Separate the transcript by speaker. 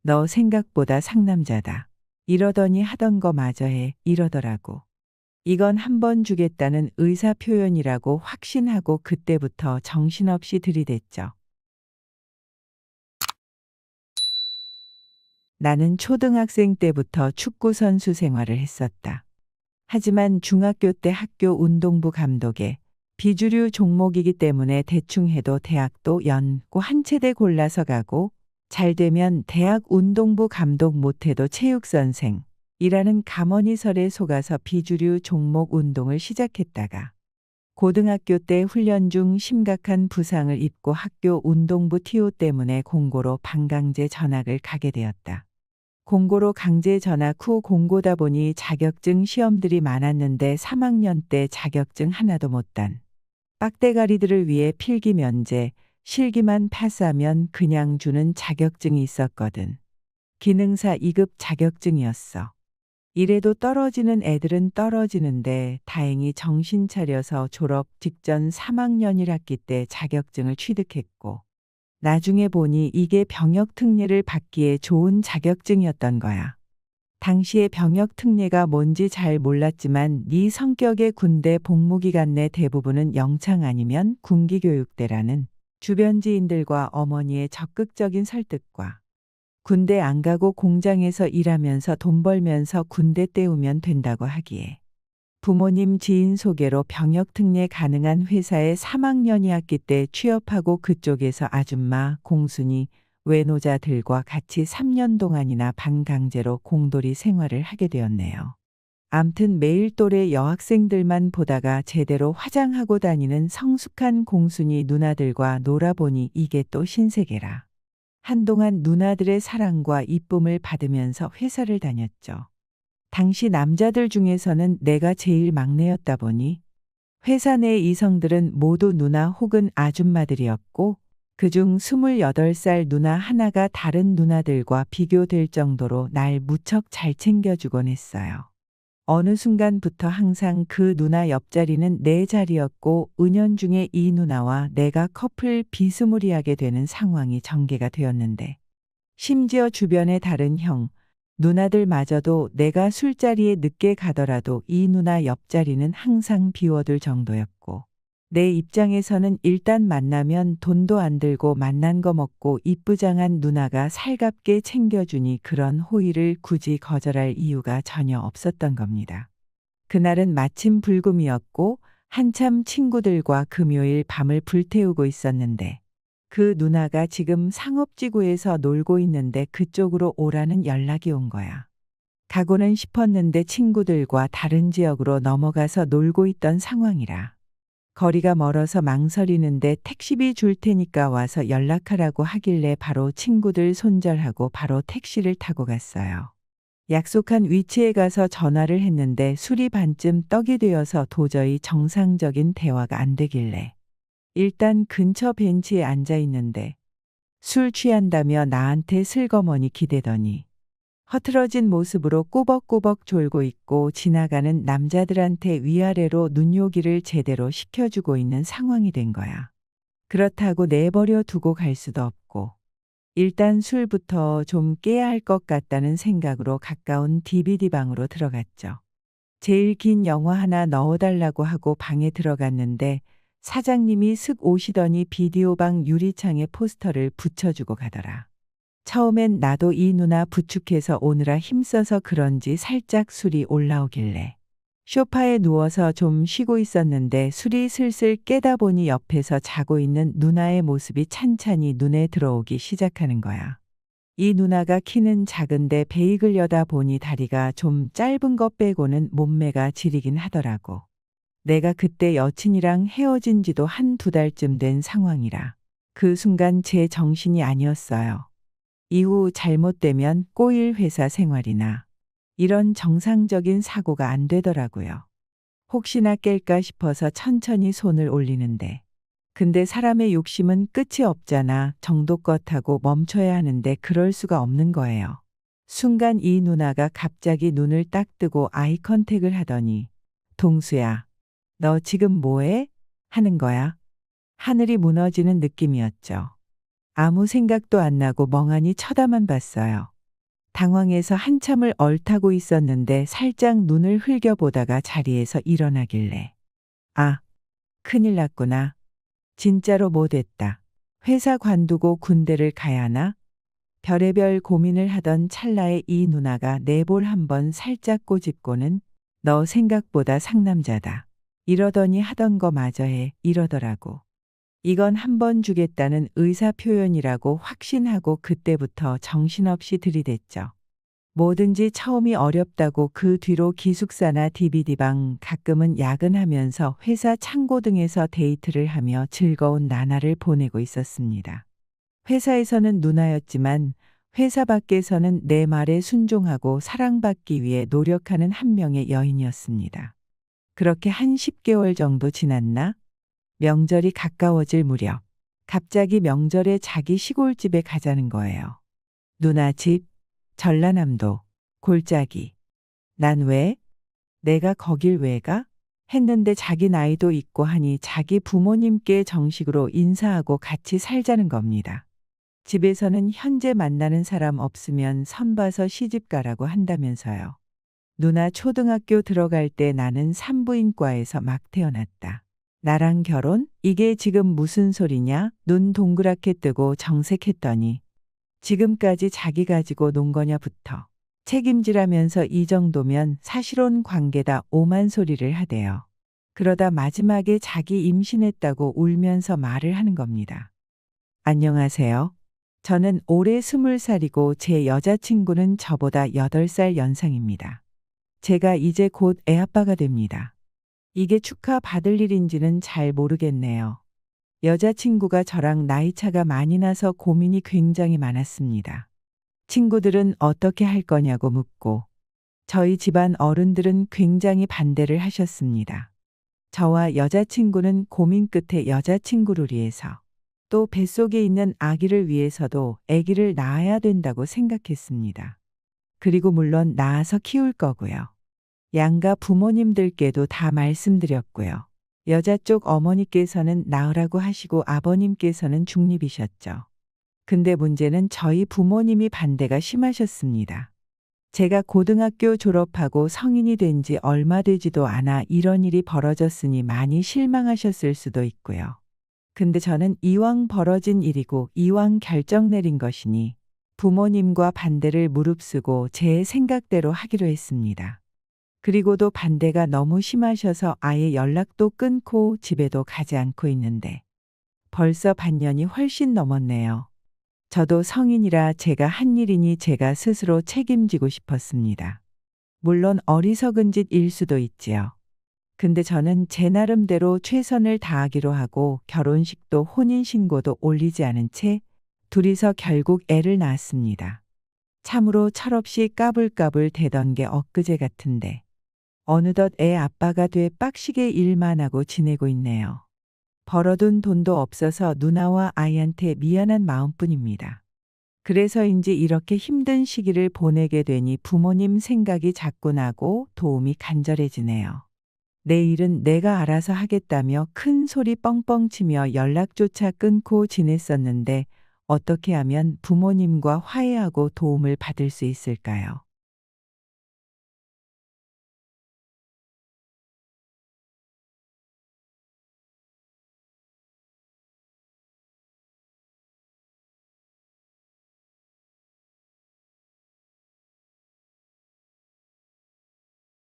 Speaker 1: 너 생각보다 상남자다. 이러더니 하던 거 마저 해. 이러더라고. 이건 한 번 주겠다는 의사 표현이라고 확신하고 그때부터 정신없이 들이댔죠. 나는 초등학생 때부터 축구 선수 생활을 했었다. 하지만 중학교 때 학교 운동부 감독에 비주류 종목이기 때문에 대충 해도 대학도 연고 한 체대 골라서 가고 잘 되면 대학 운동부 감독 못해도 체육선생이라는 가머니설에 속아서 비주류 종목 운동을 시작했다가 고등학교 때 훈련 중 심각한 부상을 입고 학교 운동부 TO 때문에 공고로 반강제 전학을 가게 되었다. 공고로 강제 전학 후 공고다 보니 자격증 시험들이 많았는데 3학년 때 자격증 하나도 못 딴 빡대가리들을 위해 필기 면제, 실기만 패스하면 그냥 주는 자격증이 있었거든. 기능사 2급 자격증이었어. 이래도 떨어지는 애들은 떨어지는데 다행히 정신 차려서 졸업 직전 3학년 1학기 때 자격증을 취득했고 나중에 보니 이게 병역 특례를 받기에 좋은 자격증이었던 거야. 당시에 병역 특례가 뭔지 잘 몰랐지만 네 성격의 군대 복무기간 내 대부분은 영창 아니면 군기교육대라는 주변 지인들과 어머니의 적극적인 설득과 군대 안 가고 공장에서 일하면서 돈 벌면서 군대 때우면 된다고 하기에 부모님 지인 소개로 병역 특례 가능한 회사에 3학년 2학기 때 취업하고 그쪽에서 아줌마, 공순이, 외노자들과 같이 3년 동안이나 반강제로 공돌이 생활을 하게 되었네요. 암튼 매일 또래 여학생들만 보다가 제대로 화장하고 다니는 성숙한 공순이 누나들과 놀아보니 이게 또 신세계라. 한동안 누나들의 사랑과 이쁨을 받으면서 회사를 다녔죠. 당시 남자들 중에서는 내가 제일 막내였다 보니 회사 내 이성들은 모두 누나 혹은 아줌마들이었고 그중 28살 누나 하나가 다른 누나들과 비교될 정도로 날 무척 잘 챙겨주곤 했어요. 어느 순간부터 항상 그 누나 옆자리는 내 자리였고 은연중에 이 누나와 내가 커플 비스무리하게 되는 상황이 전개가 되었는데 심지어 주변의 다른 형, 누나들마저도 내가 술자리에 늦게 가더라도 이 누나 옆자리는 항상 비워둘 정도였고 내 입장에서는 일단 만나면 돈도 안 들고 만난 거 먹고 이쁘장한 누나가 살갑게 챙겨주니 그런 호의를 굳이 거절할 이유가 전혀 없었던 겁니다. 그날은 마침 불금이었고 한참 친구들과 금요일 밤을 불태우고 있었는데 그 누나가 지금 상업지구에서 놀고 있는데 그쪽으로 오라는 연락이 온 거야. 가고는 싶었는데 친구들과 다른 지역으로 넘어가서 놀고 있던 상황이라. 거리가 멀어서 망설이는데 택시비 줄 테니까 와서 연락하라고 하길래 바로 친구들 손절하고 바로 택시를 타고 갔어요. 약속한 위치에 가서 전화를 했는데 술이 반쯤 떡이 되어서 도저히 정상적인 대화가 안 되길래 일단 근처 벤치에 앉아 있는데 술 취한다며 나한테 슬그머니 기대더니 허트러진 모습으로 꾸벅꾸벅 졸고 있고 지나가는 남자들한테 위아래로 눈요기를 제대로 시켜주고 있는 상황이 된 거야. 그렇다고 내버려 두고 갈 수도 없고 일단 술부터 좀 깨야 할 것 같다는 생각으로 가까운 DVD방으로 들어갔죠. 제일 긴 영화 하나 넣어달라고 하고 방에 들어갔는데 사장님이 슥 오시더니 비디오방 유리창에 포스터를 붙여주고 가더라. 처음엔 나도 이 누나 부축해서 오느라 힘써서 그런지 살짝 술이 올라오길래 소파에 누워서 좀 쉬고 있었는데 술이 슬슬 깨다 보니 옆에서 자고 있는 누나의 모습이 찬찬히 눈에 들어오기 시작하는 거야. 이 누나가 키는 작은데 베이글 여다 보니 다리가 좀 짧은 것 빼고는 몸매가 지리긴 하더라고. 내가 그때 여친이랑 헤어진 지도 한두 달쯤 된 상황이라 그 순간 제 정신이 아니었어요. 이후 잘못되면 꼬일 회사 생활이나 이런 정상적인 사고가 안 되더라고요. 혹시나 깰까 싶어서 천천히 손을 올리는데 근데 사람의 욕심은 끝이 없잖아. 정도껏 하고 멈춰야 하는데 그럴 수가 없는 거예요. 순간 이 누나가 갑자기 눈을 딱 뜨고 아이 컨택을 하더니 동수야, 너 지금 뭐해? 하는 거야. 하늘이 무너지는 느낌이었죠. 아무 생각도 안 나고 멍하니 쳐다만 봤어요. 당황해서 한참을 얼타고 있었는데 살짝 눈을 흘겨보다가 자리에서 일어나길래 아, 큰일 났구나. 진짜로 못했다. 회사 관두고 군대를 가야 하나? 별의별 고민을 하던 찰나에 이 누나가 내 볼 한번 살짝 꼬집고는 너 생각보다 상남자다. 이러더니 하던 거 마저 해 이러더라고. 이건 한 번 주겠다는 의사 표현이라고 확신하고 그때부터 정신없이 들이댔죠. 뭐든지 처음이 어렵다고 그 뒤로 기숙사나 DVD방 가끔은 야근하면서 회사 창고 등에서 데이트를 하며 즐거운 나날을 보내고 있었습니다. 회사에서는 누나였지만 회사 밖에서는 내 말에 순종하고 사랑받기 위해 노력하는 한 명의 여인이었습니다. 그렇게 한 10개월 정도 지났나? 명절이 가까워질 무렵 갑자기 명절에 자기 시골집에 가자는 거예요. 누나 집, 전라남도, 골짜기. 난 왜? 내가 거길 왜 가? 했는데 자기 나이도 있고 하니 자기 부모님께 정식으로 인사하고 같이 살자는 겁니다. 집에서는 현재 만나는 사람 없으면 선봐서 시집 가라고 한다면서요. 누나 초등학교 들어갈 때 나는 산부인과에서 막 태어났다. 나랑 결혼? 이게 지금 무슨 소리냐? 눈 동그랗게 뜨고 정색했더니 지금까지 자기 가지고 논 거냐부터 책임지라면서 이 정도면 사실혼 관계다 오만 소리를 하대요. 그러다 마지막에 자기 임신했다고 울면서 말을 하는 겁니다. 안녕하세요. 저는 올해 20살이고 제 여자친구는 저보다 8살 연상입니다. 제가 이제 곧 애아빠가 됩니다. 이게 축하받을 일인지는 잘 모르겠네요. 여자친구가 저랑 나이차가 많이 나서 고민이 굉장히 많았습니다. 친구들은 어떻게 할 거냐고 묻고 저희 집안 어른들은 굉장히 반대를 하셨습니다. 저와 여자친구는 고민 끝에 여자친구를 위해서 또 뱃속에 있는 아기를 위해서도 아기를 낳아야 된다고 생각했습니다. 그리고 물론 낳아서 키울 거고요. 양가 부모님들께도 다 말씀드렸고요. 여자 쪽 어머니께서는 낳으라고 하시고 아버님께서는 중립이셨죠. 근데 문제는 저희 부모님이 반대가 심하셨습니다. 제가 고등학교 졸업하고 성인이 된 지 얼마 되지도 않아 이런 일이 벌어졌으니 많이 실망하셨을 수도 있고요. 근데 저는 이왕 벌어진 일이고 이왕 결정 내린 것이니 부모님과 반대를 무릅쓰고 제 생각대로 하기로 했습니다. 그리고도 반대가 너무 심하셔서 아예 연락도 끊고 집에도 가지 않고 있는데 벌써 반년이 훨씬 넘었네요. 저도 성인이라 제가 한 일이니 제가 스스로 책임지고 싶었습니다. 물론 어리석은 짓일 수도 있지요. 근데 저는 제 나름대로 최선을 다하기로 하고 결혼식도 혼인신고도 올리지 않은 채 둘이서 결국 애를 낳았습니다. 참으로 철없이 까불까불 대던 게 엊그제 같은데 어느덧 애 아빠가 돼 빡시게 일만 하고 지내고 있네요. 벌어둔 돈도 없어서 누나와 아이한테 미안한 마음뿐입니다. 그래서인지 이렇게 힘든 시기를 보내게 되니 부모님 생각이 자꾸 나고 도움이 간절해지네요. 내 일은 내가 알아서 하겠다며 큰 소리 뻥뻥 치며 연락조차 끊고 지냈었는데 어떻게 하면 부모님과 화해하고 도움을 받을 수 있을까요?